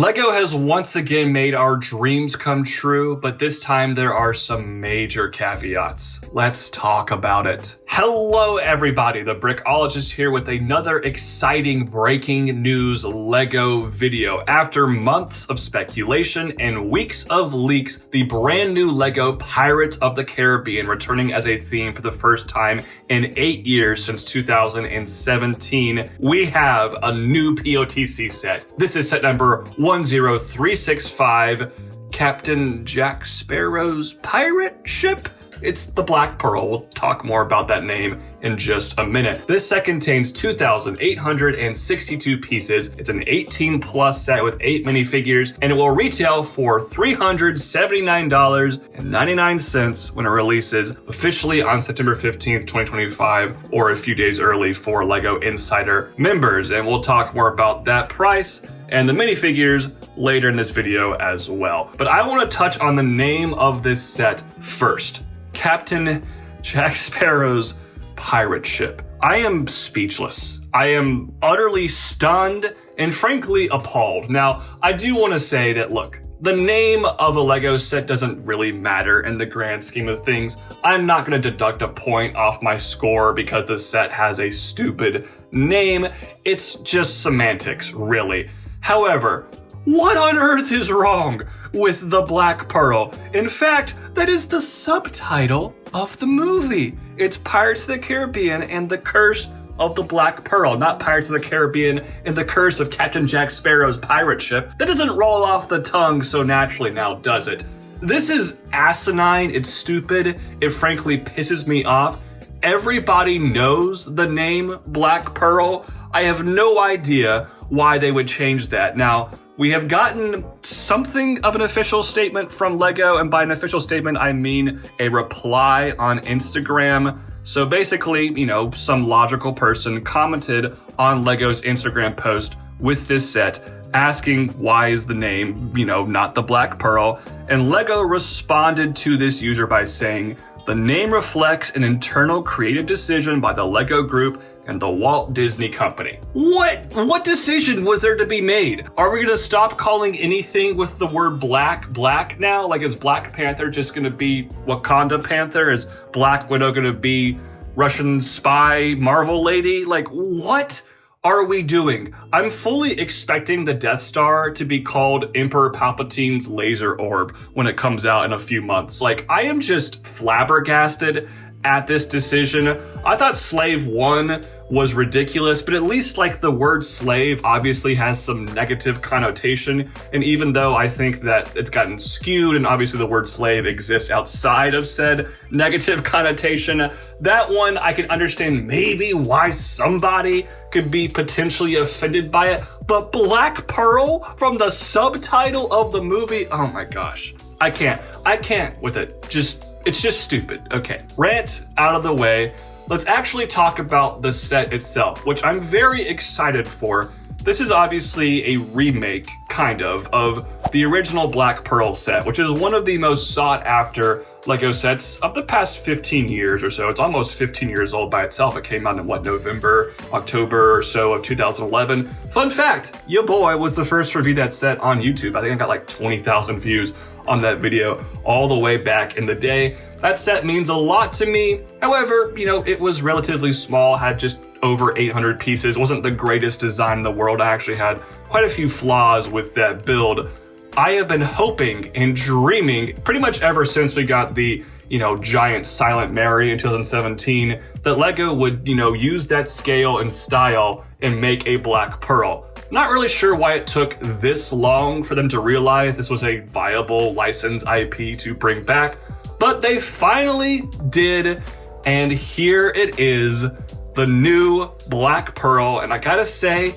LEGO has once again made our dreams come true, but this time there are some major caveats. Let's talk about it. Hello everybody, the Brickologist here with another exciting breaking news LEGO video. After months of speculation and weeks of leaks, the brand new LEGO Pirates of the Caribbean returning as a theme for the first time in 8 years since 2017. We have a new POTC set. This is set number 10365, Captain Jack Sparrow's pirate ship. It's the Black Pearl. We'll talk more about that name in just a minute. This set contains 2,862 pieces. It's an 18 plus set with 8 minifigures, and it will retail for $379.99 when it releases officially on September 15th, 2025, or a few days early for LEGO Insider members. And we'll talk more about that price and the minifigures later in this video as well. But I want to touch on the name of this set first. Captain Jack Sparrow's pirate ship. I am speechless. I am utterly stunned and frankly appalled. Now, I do want to say that, look, the name of a LEGO set doesn't really matter in the grand scheme of things. I'm not going to deduct a point off my score because the set has a stupid name. It's just semantics, really. However, what on earth is wrong with the Black Pearl? In fact, that is the subtitle of the movie. It's Pirates of the Caribbean and the Curse of the Black Pearl, not Pirates of the Caribbean and the Curse of Captain Jack Sparrow's pirate ship. That doesn't roll off the tongue so naturally now, does it? This is asinine, it's stupid, it frankly pisses me off. Everybody knows the name Black Pearl. I have no idea why they would change that. Now, we have gotten something of an official statement from LEGO, and by an official statement, I mean a reply on Instagram. So basically, some logical person commented on LEGO's Instagram post with this set, asking why is the name, not the Black Pearl, and LEGO responded to this user by saying, "The name reflects an internal creative decision by the LEGO Group and the Walt Disney Company." What decision was there to be made? Are we gonna stop calling anything with the word black now? Like, is Black Panther just gonna be Wakanda Panther? Is Black Widow gonna be Russian spy Marvel lady? Like, what are we doing? I'm fully expecting the Death Star to be called Emperor Palpatine's laser orb when it comes out in a few months. Like, I am just flabbergasted at this decision. I thought Slave 1 was ridiculous, but at least the word slave obviously has some negative connotation. And even though I think that it's gotten skewed and obviously the word slave exists outside of said negative connotation, that one I can understand maybe why somebody could be potentially offended by it. But Black Pearl from the subtitle of the movie, oh my gosh. I can't with it. It's just stupid. Okay, rant out of the way. Let's actually talk about the set itself, which I'm very excited for. This is obviously a remake, of the original Black Pearl set, which is one of the most sought after LEGO sets of the past 15 years or so. It's almost 15 years old by itself. It came out in November, October or so of 2011. Fun fact, your boy was the first to review that set on YouTube. I think I got 20,000 views on that video all the way back in the day. That set means a lot to me. However, it was relatively small, had just over 800 pieces. It wasn't the greatest design in the world. I actually had quite a few flaws with that build. I have been hoping and dreaming pretty much ever since we got the, giant Silent Mary in 2017, that LEGO would, use that scale and style and make a Black Pearl. Not really sure why it took this long for them to realize this was a viable licensed IP to bring back, but they finally did, and here it is, the new Black Pearl, and I gotta say,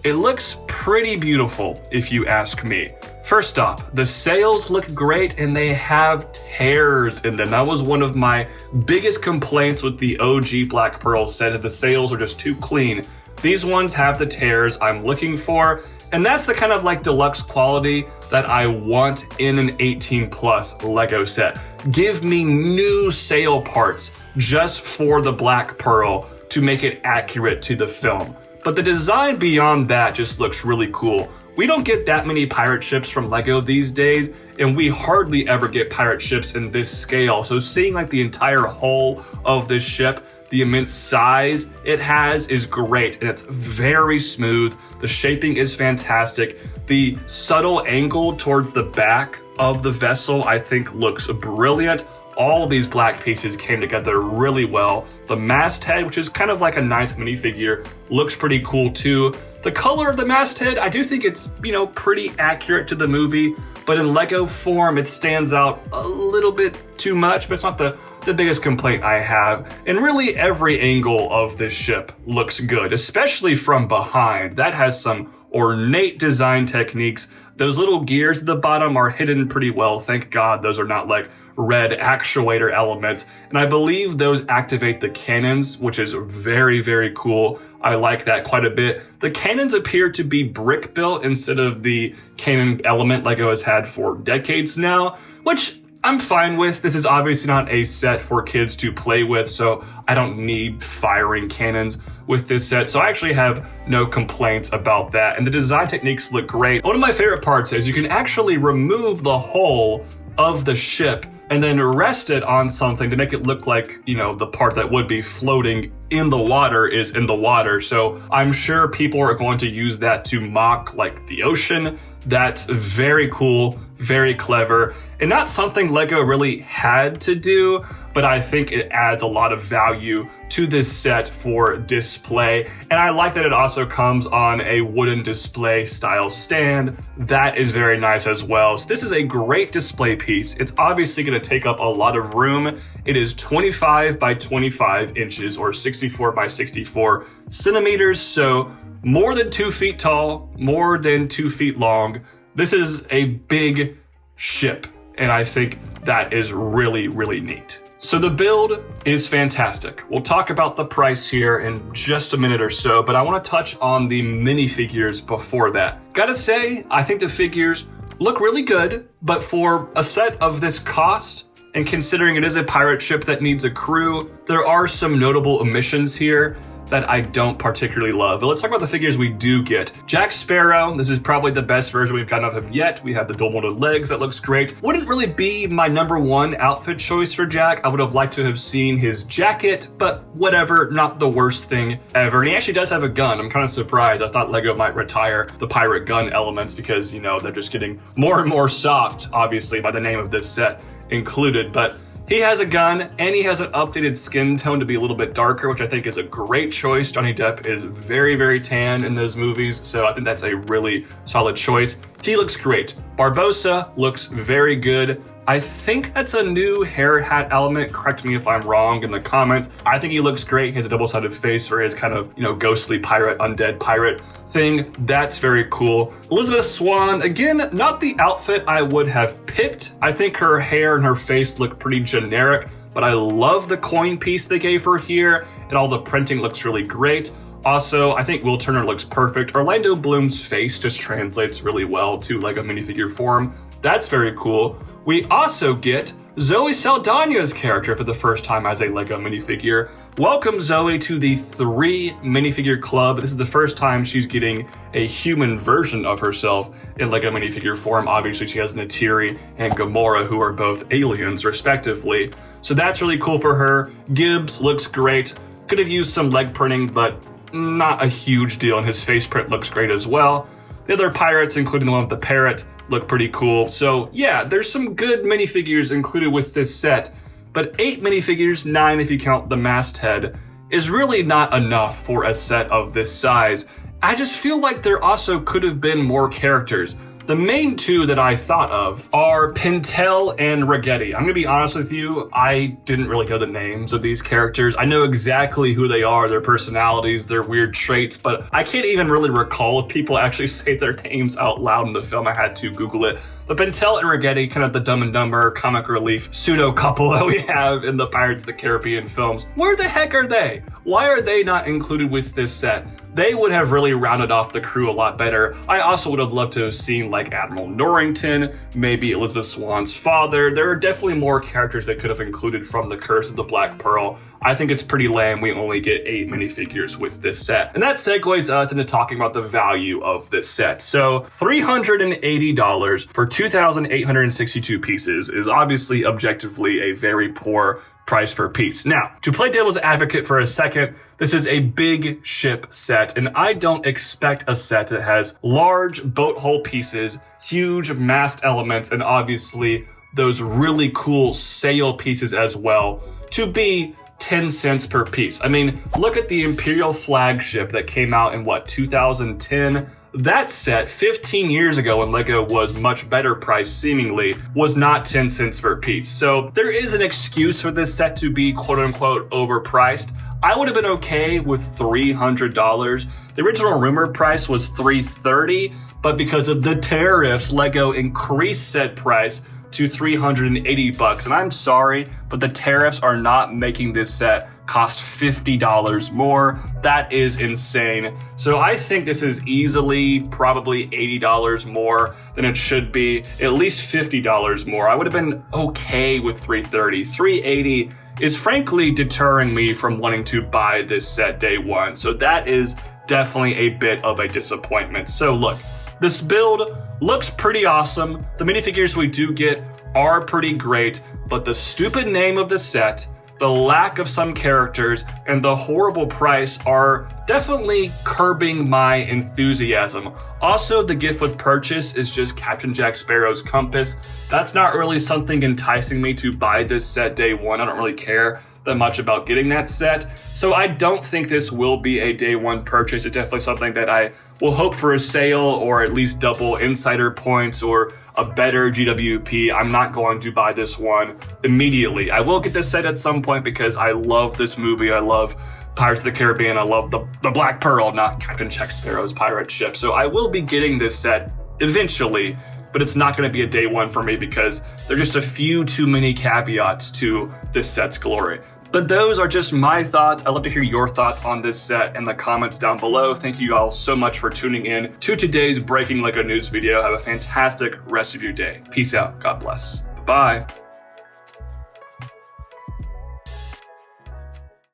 it looks pretty beautiful if you ask me. First off, the sails look great and they have tears in them. That was one of my biggest complaints with the OG Black Pearl set, that the sails are just too clean. These ones have the tears I'm looking for, and that's the kind of deluxe quality that I want in an 18 plus LEGO set. Give me new sail parts just for the Black Pearl to make it accurate to the film. But the design beyond that just looks really cool We don't get that many pirate ships from LEGO these days, and we hardly ever get pirate ships in this scale. So seeing like the entire hull of this ship, the immense size it has is great, and it's very smooth. The shaping is fantastic. The subtle angle towards the back of the vessel, I think, looks brilliant. All of these black pieces came together really well. The masthead, which is kind of like a 9th minifigure, looks pretty cool too. The color of the masthead, I do think it's, pretty accurate to the movie, but in LEGO form, it stands out a little bit too much, but it's not the biggest complaint I have. And really every angle of this ship looks good, especially from behind. That has some ornate design techniques. Those little gears at the bottom are hidden pretty well. Thank God those are not like red actuator elements. And I believe those activate the cannons, which is very, very cool. I like that quite a bit. The cannons appear to be brick built instead of the cannon element LEGO has had for decades now, which I'm fine with. This is obviously not a set for kids to play with, so I don't need firing cannons with this set. So I actually have no complaints about that. And the design techniques look great. One of my favorite parts is you can actually remove the hull of the ship and then rest it on something to make it look like, the part that would be floating in the water is in the water. So I'm sure people are going to use that to mock like the ocean. That's very cool, very clever, and not something LEGO really had to do, but I think it adds a lot of value to this set for display. And I like that it also comes on a wooden display style stand. That is very nice as well. So this is a great display piece. It's obviously going to take up a lot of room. It is 25 by 25 inches or 64 by 64 centimeters. So more than 2 feet tall, more than 2 feet long. This is a big ship, and I think that is really, really neat. So the build is fantastic. We'll talk about the price here in just a minute or so, but I want to touch on the minifigures before that. Gotta say, I think the figures look really good, but for a set of this cost, and considering it is a pirate ship that needs a crew, there are some notable omissions here that I don't particularly love. But let's talk about the figures we do get. Jack Sparrow, this is probably the best version we've gotten of him yet. We have the dual molded legs, that looks great. Wouldn't really be my #1 outfit choice for Jack. I would have liked to have seen his jacket, but whatever, not the worst thing ever. And he actually does have a gun. I'm kind of surprised. I thought LEGO might retire the pirate gun elements because, they're just getting more and more soft, obviously, by the name of this set included. But he has a gun, and he has an updated skin tone to be a little bit darker, which I think is a great choice. Johnny Depp is very, very tan in those movies, so I think that's a really solid choice. He looks great. Barbossa looks very good. I think that's a new hair hat element. Correct me if I'm wrong in the comments. I think he looks great. He has a double-sided face for his kind of, ghostly pirate, undead pirate thing. That's very cool. Elizabeth Swann, again, not the outfit I would have picked. I think her hair and her face look pretty generic, but I love the coin piece they gave her here, and all the printing looks really great. Also, I think Will Turner looks perfect. Orlando Bloom's face just translates really well to LEGO minifigure form. That's very cool. We also get Zoe Saldana's character for the first time as a LEGO minifigure. Welcome, Zoe, to the 3 minifigure club. This is the first time she's getting a human version of herself in LEGO minifigure form. Obviously, she has Neytiri and Gamora, who are both aliens, respectively. So that's really cool for her. Gibbs looks great. Could have used some leg printing, but not a huge deal, and his face print looks great as well. The other pirates, including the one with the parrot, look pretty cool. So yeah, there's some good minifigures included with this set, but 8 minifigures, 9 if you count the masthead, is really not enough for a set of this size. I just feel like there also could have been more characters. The main 2 that I thought of are Pintel and Ragetti. I'm gonna be honest with you, I didn't really know the names of these characters. I know exactly who they are, their personalities, their weird traits, but I can't even really recall if people actually say their names out loud in the film. I had to Google it. But Pintel and Ragetti, kind of the Dumb and Dumber comic relief pseudo couple that we have in the Pirates of the Caribbean films. Where the heck are they? Why are they not included with this set? they would have really rounded off the crew a lot better. I also would have loved to have seen like Admiral Norrington, maybe Elizabeth Swann's father. There are definitely more characters they could have included from The Curse of the Black Pearl. I think it's pretty lame we only get 8 minifigures with this set. And that segues us into talking about the value of this set. So $380 for 2,862 pieces is obviously objectively a very poor price per piece. Now, to play devil's advocate for a second, this is a big ship set, and I don't expect a set that has large boat hull pieces, huge mast elements, and obviously those really cool sail pieces as well to be 10 cents per piece. I mean, look at the Imperial flagship that came out in 2010? That set 15 years ago when LEGO was much better priced seemingly was not 10 cents per piece. So there is an excuse for this set to be quote unquote overpriced. I would have been okay with $300. The original rumor price was $330, but because of the tariffs, LEGO increased set price to $380. And I'm sorry, but the tariffs are not making this set cost $50 more. That is insane. So I think this is easily probably $80 more than it should be, at least $50 more. I would have been okay with $330. $380 is frankly deterring me from wanting to buy this set day one. So that is definitely a bit of a disappointment. So look, this build looks pretty awesome. The minifigures we do get are pretty great, but the stupid name of the set, the lack of some characters, and the horrible price are definitely curbing my enthusiasm. Also, the gift with purchase is just Captain Jack Sparrow's compass. That's not really something enticing me to buy this set day one. I don't really care that much about getting that set. So I don't think this will be a day one purchase. It's definitely something that I will hope for a sale or at least double insider points or a better GWP. I'm not going to buy this one immediately. I will get this set at some point because I love this movie. I love Pirates of the Caribbean. I love the Black Pearl, not Captain Jack Sparrow's pirate ship. So I will be getting this set eventually, but it's not going to be a day one for me because there are just a few too many caveats to this set's glory. But those are just my thoughts. I'd love to hear your thoughts on this set in the comments down below. Thank you all so much for tuning in to today's Breaking LEGO News video. Have a fantastic rest of your day. Peace out. God bless. Bye-bye.